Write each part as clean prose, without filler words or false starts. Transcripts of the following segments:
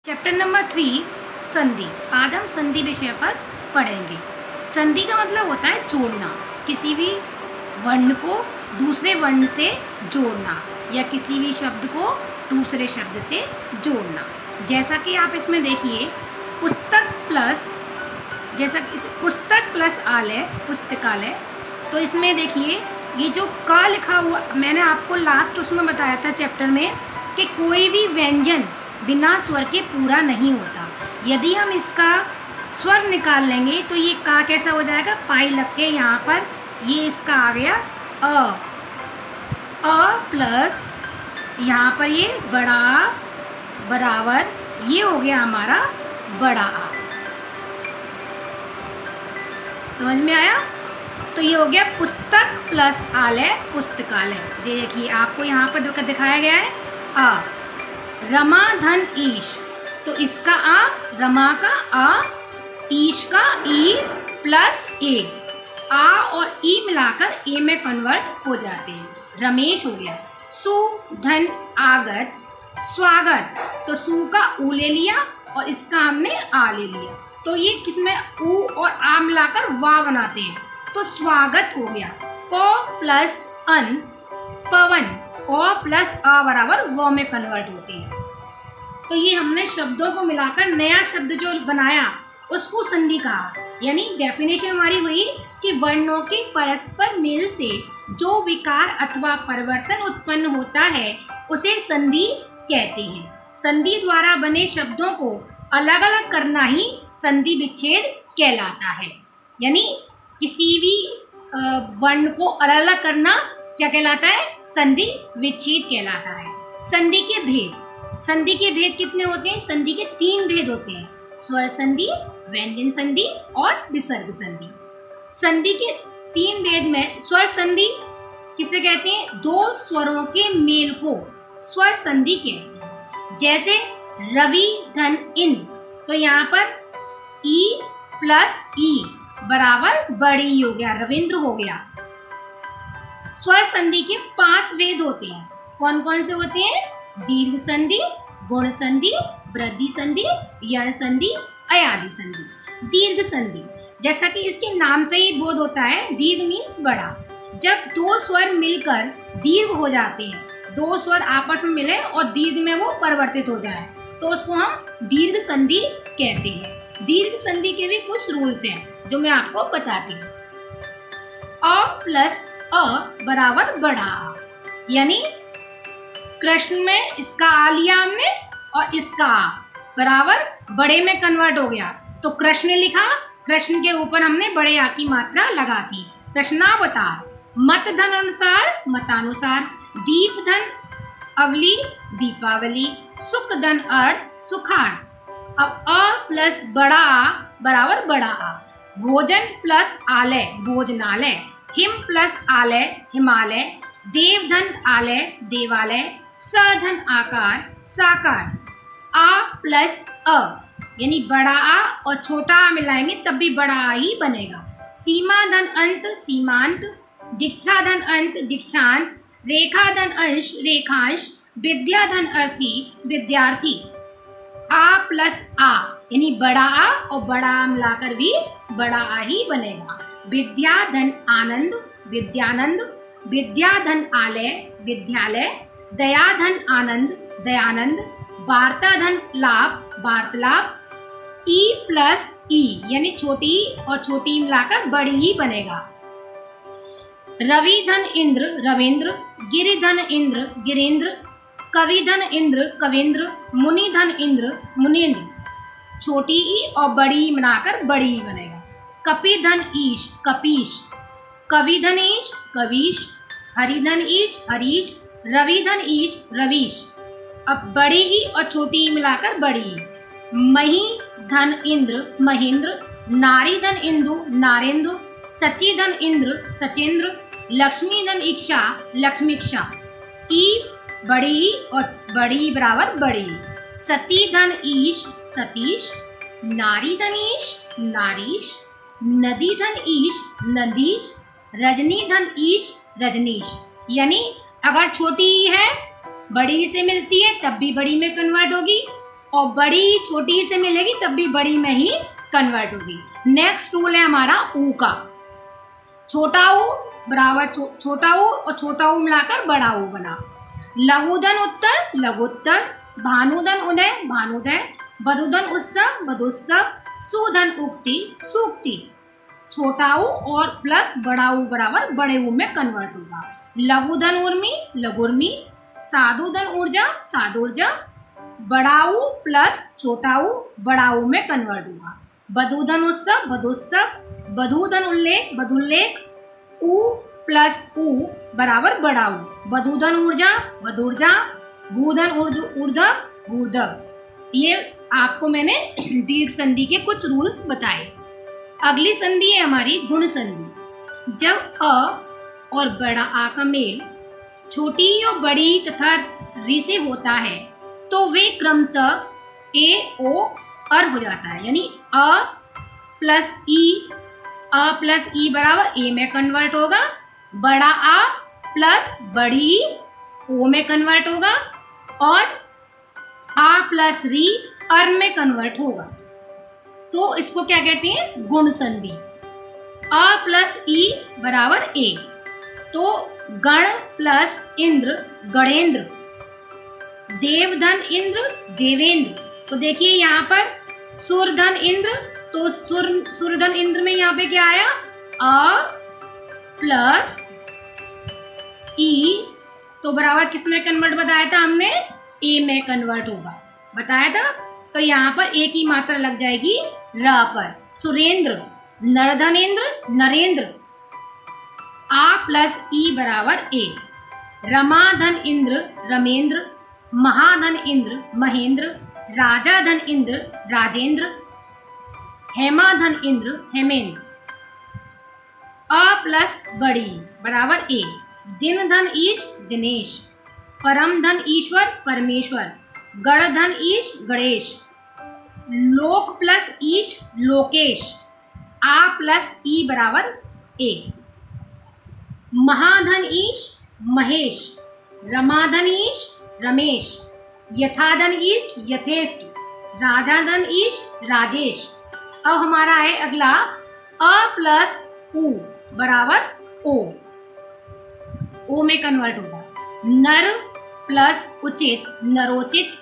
Chapter number 3 संधि। आज हम संधि विषय पर पढ़ेंगे। संधि का मतलब होता है जोड़ना, किसी भी वर्ण को दूसरे वर्ण से जोड़ना या किसी भी शब्द को दूसरे शब्द से जोड़ना। जैसा कि आप इसमें देखिए पुस्तक प्लस, जैसा कि पुस्तक प्लस आलय पुस्तकालय, तो इसमें देखिए ये जो का लिखा हुआ, मैंने आपको लास्ट उसमें बताया था चैप्टर में कि कोई भी व्यंजन बिना स्वर के पूरा नहीं होता। यदि हम इसका स्वर निकाल लेंगे तो ये का कैसा हो जाएगा, पाई लग के यहाँ पर ये इसका आ गया अ प्लस यहाँ पर ये बड़ा बराबर ये हो गया हमारा बड़ा आ। समझ में आया? तो ये हो गया पुस्तक प्लस आलय पुस्तकालय। देखिए आपको यहाँ पर दिखाया गया है आ। रमा धन ईश, तो इसका आ, रमा का आ, ईश का ई प्लस ए, आ और ई मिलाकर ए में कन्वर्ट हो जाते हैं। रमेश हो गया। सु धन आगत स्वागत, तो सु का ऊ ले लिया और इसका हमने आ ले लिया, तो ये किसमें ऊ और आ मिलाकर वा बनाते हैं, तो स्वागत हो गया। प प्लस अन पवन, ओ प्लस आ बराबर व में कन्वर्ट होते हैं। तो ये हमने शब्दों को मिलाकर नया शब्द जो बनाया उसको संधि कहा। यानी डेफिनेशन हमारी हुई कि वर्णों के परस्पर मेल से जो विकार अथवा परिवर्तन उत्पन्न होता है उसे संधि कहते हैं। संधि द्वारा बने शब्दों को अलग अलग करना ही संधि विच्छेद कहलाता है। यानी किसी भी वर्ण को अलग अलग करना क्या कहलाता है, संधि विच्छेद कहलाता है। संधि के भेद, संधि के भेद कितने होते हैं? संधि के 3 भेद होते हैं, स्वर संधि, व्यंजन संधि और विसर्ग संधि। संधि के 3 भेद में स्वर संधि किसे कहते हैं? 2 स्वरों के मेल को स्वर संधि कहते हैं। जैसे रवि धन इंद्र, तो यहाँ पर ई प्लस ई बराबर बड़ी हो गया, रविंद्र हो गया। स्वर संधि के 5 भेद होते हैं। कौन कौन से होते हैं? दीर्घ संधि, गुण संधि, वृद्धि संधि, यण संधि, अयादि संधि। दीर्घ संधि जैसा कि इसके नाम से ही बोध होता है, दीर्घ मीन्स बड़ा। जब 2 स्वर मिलकर दीर्घ हो जाते हैं, 2 स्वर आपस में मिले और दीर्घ में वो परिवर्तित हो जाए, तो उसको हम दीर्घ संधि कहते हैं। दीर्घ संधि के भी कुछ रूल्स हैं जो मैं आपको बताती हूँ। अ प्लस अ बराबर बड़ा आ, यानी कृष्ण में इसका आ लिया हमने और इसका आ बराबर बड़े में कन्वर्ट हो गया, तो कृष्ण लिखा, कृष्ण के ऊपर हमने बड़े आ की मात्रा लगा दी। कृष्णावतार। मत धन अनुसार मतानुसार। दीप धन अवली दीपावली। सुख धन अर्थ सुखार्थ। अब अ प्लस बड़ा आ बराबर बड़ा आ। भोजन प्लस आलय भोजनालय। हिम प्लस आलय हिमालय। देव धन आलय देवालय। स धन आकार साकार। आ प्लस अ यानी बड़ा आ और छोटा आ मिलाएंगे तब भी बड़ा आ ही बनेगा। सीमा धन अंत सीमांत। दीक्षा धन अंत दीक्षांत। रेखा धन अंश रेखांश। विद्या धन अर्थी विद्यार्थी। आ प्लस आ यानी बड़ा आ और बड़ा आ मिलाकर भी बड़ा आ ही बनेगा। विद्या धन आनंद विद्यानंद। विद्या धन आलय विद्यालय। दया धन आनंद दयानंद। वार्ता धन लाभ वार्तालाप। ई प्लस ई यानी छोटी और छोटी मिलाकर बड़ी ही बनेगा। रवि धन इंद्र रविंद्र। गिरि धन इंद्र गिरेंद्र। कवि धन इंद्र कविंद्र। मुनि धन इंद्र मुनीन्द्र। छोटी ई और बड़ी मिलाकर बड़ी ही बनेगा। कपि धन ईश कपीश। कवि धन ईश कवीश। हरि धन ईश हरीश। रवि धन ईश रवीश। अब बड़ी ही और छोटी ही मिलाकर बड़ी ही। मही धन इंद्र महेंद्र। नारी धन इंदु नारेंदु। सची धन इंद्र सचेंद्र। लक्ष्मी धन इक्षा लक्ष्मीक्षा। ई बड़ी ही और बड़ी बराबर बड़ी। सती धन ईश सतीश। नारी धन ईश नारीश। नदी धन ईश नदीश। रजनी धन ईश रजनीश। यानी अगर छोटी ही है बड़ी से मिलती है तब भी बड़ी में कन्वर्ट होगी और बड़ी छोटी से मिलेगी तब भी बड़ी में ही कन्वर्ट होगी। नेक्स्ट रूल है हमारा ऊ का। छोटा ऊ बराबर छोटा ऊ और छोटा ऊ मिलाकर बड़ा ऊ बना। लघुधन उत्तर लघुत्तर, भानुधन उदय भानुदय, बधुधन उत्सव बधुत्सव, सुधन उक्ति सूक्ति। छोटा ऊ और प्लस बड़ा ऊ बराबर बड़े ऊ में कन्वर्ट होगा। लघुधन उर्मी लघुर्मी, साधुधन ऊर्जा साधुर्जा, बड़ा ऊ प्लस छोटा ऊ बड़ा ऊ में कन्वर्ट होगा। बधुधन उत्सव बधुत्सव, बधुधन उल्लेख बधुल्लेख, ऊ प्लस ऊ बराबर बड़ा ऊ। बधुधन ऊर्जा बधुर्जा, भूधन ऊर्ध्व भूर्धव। ये आपको मैंने दीर्घ संधि के कुछ रूल्स बताए। अगली संधि है हमारी गुण संधि। जब अ और बड़ा आ का मेल छोटी और बड़ी तथा री से होता है तो वे क्रमशः ए ओ अर हो जाता है, यानी अ प्लस ई बराबर ए में कन्वर्ट होगा। बड़ा आ प्लस बड़ी ओ में कन्वर्ट होगा और आ प्लस री अर में कन्वर्ट होगा। तो इसको क्या कहते हैं? गुण संधि। अ प्लस ई बराबर ए, तो गण प्लस इंद्र गणेंद्र, देवधन इंद्र देवेंद्र। तो देखिए यहाँ पर सुरधन इंद्र, तो सुरधन इंद्र में यहाँ पे क्या आया? अ प्लस ई, तो बराबर किस में कन्वर्ट बताया था हमने? ए में कन्वर्ट होगा बताया था। तो यहाँ पर एक ही मात्रा लग जाएगी र पर। सुरेंद्र, नरधनेन्द्र नरेंद्र। आ प्लस ई बराबर ए। रमाधन इंद्र रमेंद्र, महाधन इंद्र महेंद्र, राजाधन इंद्र राजेंद्र, हेमाधन इंद्र हेमेंद्र। अ प्लस बड़ी बराबर ए। दिन धन ईश दिनेश, परम धन ईश्वर परमेश्वर, गण धन ईश गणेश, लोक प्लस ईश लोकेश। आ प्लस ई बराबर ए। महाधन ईश महेश, रमाधन ईश रमेश, यथाधन ईश यथेष्ट, राजाधन ईश राजेश। अब हमारा है अगला अ प्लस उ बराबर ओ में कन्वर्ट होगा। नर प्लस उचित नरोचित,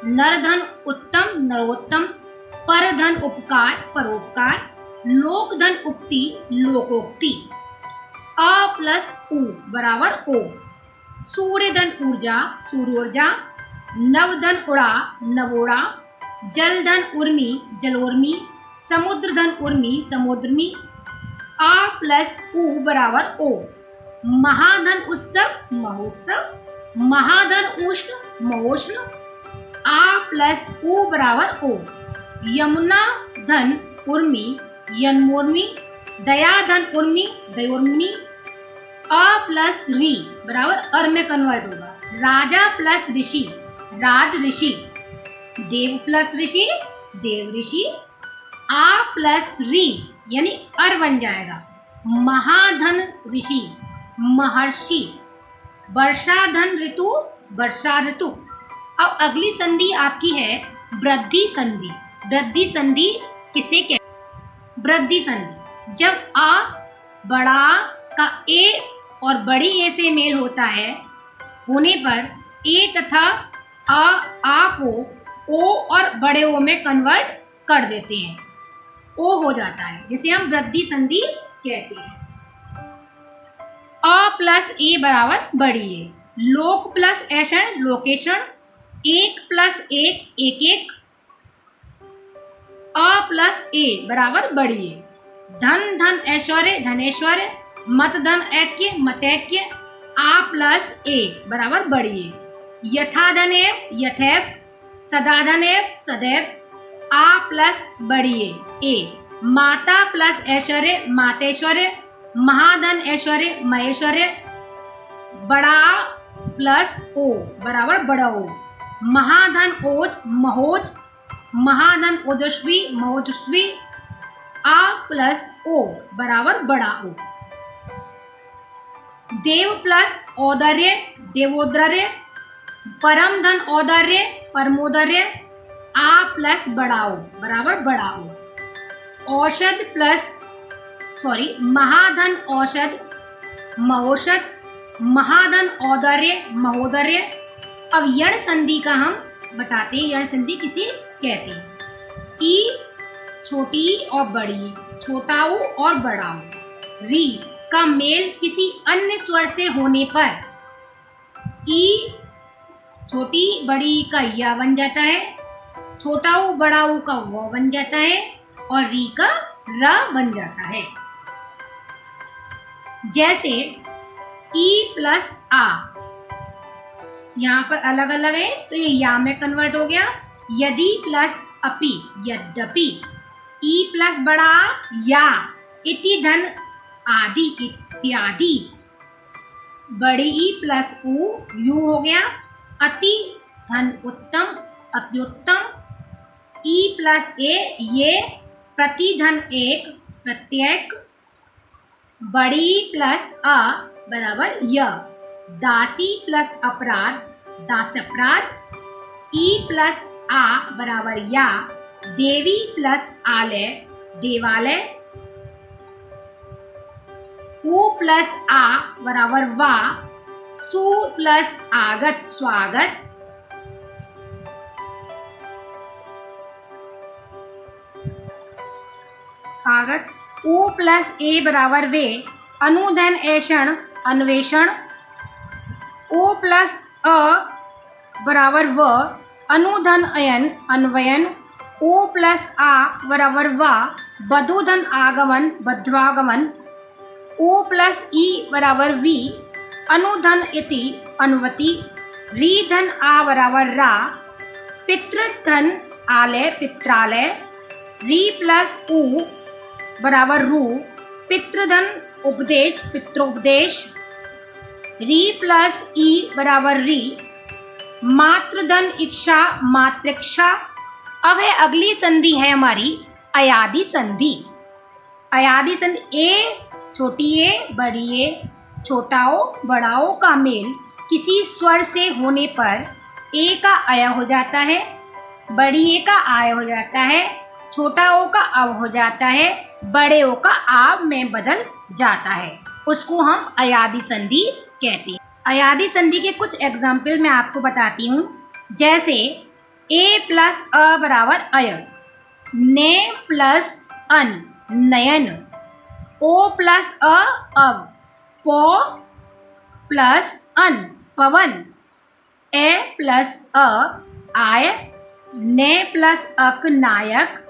नरधन उत्तम नरोत्तम, परधन उपकार परोपकार, लोकधन उक्ति लोकोक्ति। अ प्लस उ बराबर ओ। सूर्यधन ऊर्जा सूर्योर्जा, नवधन उड़ा नवोड़ा, जलधन उर्मी जलोर्मी, समुद्रधन उर्मी समुद्रमी। आ प्लस उ बराबर ओ। महाधन उत्सव महोत्सव, महाधन उष्ण महोष्ण। आ प्लस उ बराबर ओ। यमुना धन उर्मी यन्मोर्मी, दयाधन उर्मी दयोर्मी। अ प्लस री बराबर अर में कन्वर्ट होगा। राजा प्लस ऋषि राज ऋषि, देव प्लस ऋषि देव ऋषि। आ प्लस री यानी अर बन जाएगा। महाधन ऋषि महर्षि, वर्षाधन ऋतु वर्षा ऋतु। अब अगली संधि आपकी है वृद्धि संधि। वृद्धि संधि किसे कहते हैं? वृद्धि संधि जब आ बड़ा का ए और बड़ी ए से मेल होता है होने पर ए तथा आ को ओ और बड़े ओ में कन्वर्ट कर देते हैं, ओ हो जाता है, जिसे हम वृद्धि संधि कहते हैं। अ प्लस ए बराबर बड़ी ए। लोक प्लस ऐषण लोकेशण, एक प्लस एक एक एक। अ प्लस ए बराबर बड़ी ए। धन धन ऐश्वर्य धनेश्वर्य, मत धन ऐक्य मतैक्य। आ प्लस ए बराबर बड़ी ए। यथाधनेव यथैव, सदाधनेव सदैव। आ प्लस बड़ी ए। माता प्लस ऐश्वर्य मातेश्वर्य, महाधन ऐश्वर्य महेश्वर्य। बड़ा प्लस ओ बराबर बड़ा ओ। महाधन ओज महोज, महाधन ओजस्वी महोजस्वी। आ प्लस ओ बराबर बड़ा ओ। देव प्लस औदर्य देवोदर्य, परम धन औदर्य परमोदर्य। आ प्लस बड़ाओ बराबर बड़ाओ। औषध प्लस महाधन औषध महोषध, महाधन औदर्य महोदर्य। अब यण संधि का हम बताते हैं, यण संधि किसे कहते हैं। ई छोटी और बड़ी, छोटाऊ और बड़ाऊ। री का मेल किसी अन्य स्वर से होने पर ई छोटी बड़ी का या बन जाता है, छोटाऊ बड़ाऊ का वो बन जाता है और री का र बन जाता है। जैसे ई प्लस आ, यहाँ पर अलग अलग है तो ये या में कन्वर्ट हो गया। यदि प्लस अपि यद्यपि। ई प्लस बड़ा या, इति धन आदि इत्यादि। बड़ी ई प्लस उ यू हो गया। अति धन उत्तम अत्युत्तम। ई प्लस ए ये, प्रति धन एक प्रत्येक। बड़ी प्लस अ बराबर य। दासी प्लस अपराध दास्यपराध। ई प्लस आ बराबर या। देवी प्लस आलय देवालय। उ प्लस आ बराबर वा। सु प्लस आगत स्वागत। आगत। उ प्लस ए बराबर वे। अनुधन ऐषण अन्वेषण। ओ प्लस अ बराबर व। अनुधन अयन अन्वयन। ओ प्लस आ बराबर वा। बधुधन आगमन बध्वागमन। ओ प्लस ई बराबर वी। अनुधन इति अनुवति। री धन आ बराबर रा। पितृधन आलय पित्रालय। री प्लस उ बराबर रू। पितृधन उपदेश पित्रोपदेश। री प्लस ई बराबर री। मातृधन इच्छा मातृक्षा। अब है अगली संधि है हमारी अयादि संधि। अयादि संधि ए छोटी ए बड़ी ए, छोटाओ बड़ाओ का मेल किसी स्वर से होने पर ए का अय हो जाता है, बड़ी ए का आय हो जाता है, छोटा ओ का अव हो जाता है, बड़े ओ का आव में बदल जाता है। उसको हम अयादि संधि कहते हैं। अयादि संधि के कुछ एग्जाम्पल मैं आपको बताती हूँ। जैसे ए प्लस अ बराबर अय। ने प्लस अन नयन। ओ प्लस अ अव। पौ प्लस अन पवन। ए प्लस अ आय। ने प्लस अक नायक।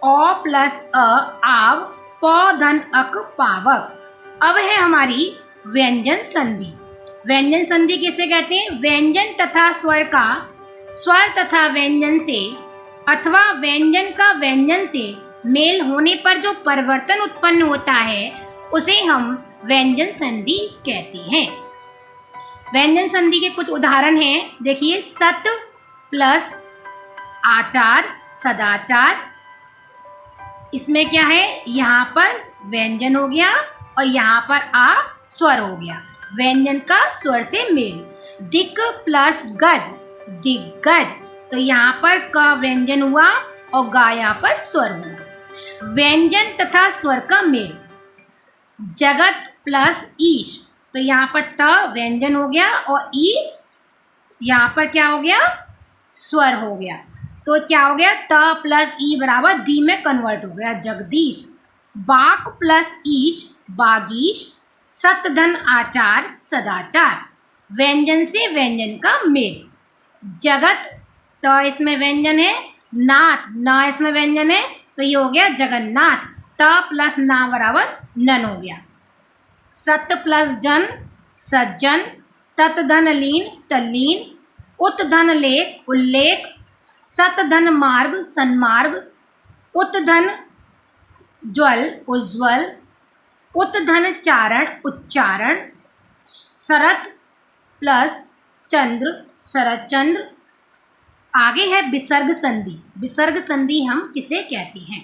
ओ प्लस अ आव। पौ धन अक पावक। अब है हमारी व्यंजन संधि। व्यंजन संधि किसे कहते हैं? व्यंजन तथा स्वर का स्वर तथा व्यंजन से अथवा व्यंजन का व्यंजन से मेल होने पर जो परिवर्तन उत्पन्न होता है उसे हम व्यंजन संधि कहते हैं। व्यंजन संधि के कुछ उदाहरण हैं। देखिए, सत प्लस आचार सदाचार। इसमें क्या है, यहाँ पर व्यंजन हो गया और यहाँ पर आ स्वर हो गया। व्यंजन का स्वर से मेल। दिक प्लस गज दिग्गज। तो यहाँ पर क व्यंजन हुआ और गा यहाँ पर स्वर हुआ। व्यंजन तथा स्वर का मेल। जगत प्लस ईश। तो यहाँ पर त व्यंजन हो गया और ई यहाँ पर क्या हो गया, स्वर हो गया। तो क्या हो गया, त प्लस ई बराबर दी में कन्वर्ट हो गया, जगदीश। बाक प्लस ईश बागीश। सत धन आचार सदाचार। व्यंजन से व्यंजन का मेल। जगत तो इसमें व्यंजन है, नाथ ना इसमें व्यंजन है, तो ये हो गया जगन्नाथ। त प्लस ना बराबर नन हो गया। सत प्लस जन सज्जन। तत धन लीन तल्लीन। उत धन लेख उल्लेख। सत धन मार्ग सन्मार्ग। उत धन ज्वल उज्ज्वल। उत धन चारण उच्चारण। शरत प्लस चंद्र शरद चंद्र। आगे है विसर्ग संधि। विसर्ग संधि हम किसे कहते हैं?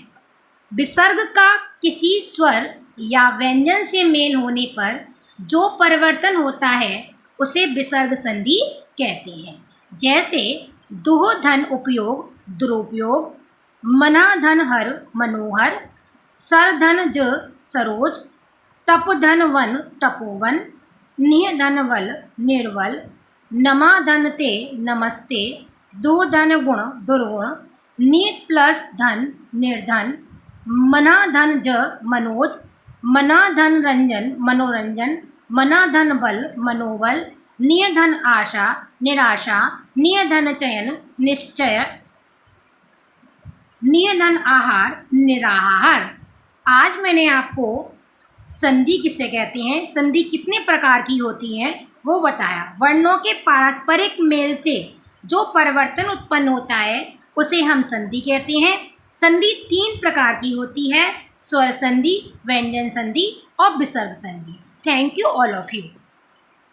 विसर्ग का किसी स्वर या व्यंजन से मेल होने पर जो परिवर्तन होता है उसे विसर्ग संधि कहते हैं। जैसे दुह धन उपयोग दुरुपयोग, मना धन हर मनोहर, सर धन ज सरोज, तप धन वन तपोवन, निह धन वल निर्वल, नमा धन ते नमस्ते, दो धन गुण दुर्गुण, नीत प्लस धन निर्धन, मना धन ज मनोज, मना धन रंजन मनोरंजन, मना धन बल मनोबल, निय धन आशा निराशा, निय धन चयन निश्चय, निय धन आहार निराहार। आज मैंने आपको संधि किसे कहते हैं, संधि कितने प्रकार की होती है वो बताया। वर्णों के पारस्परिक मेल से जो परिवर्तन उत्पन्न होता है उसे हम संधि कहते हैं। संधि 3 प्रकार की होती है, स्वर संधि, व्यंजन संधि और विसर्ग संधि। Thank you all of you.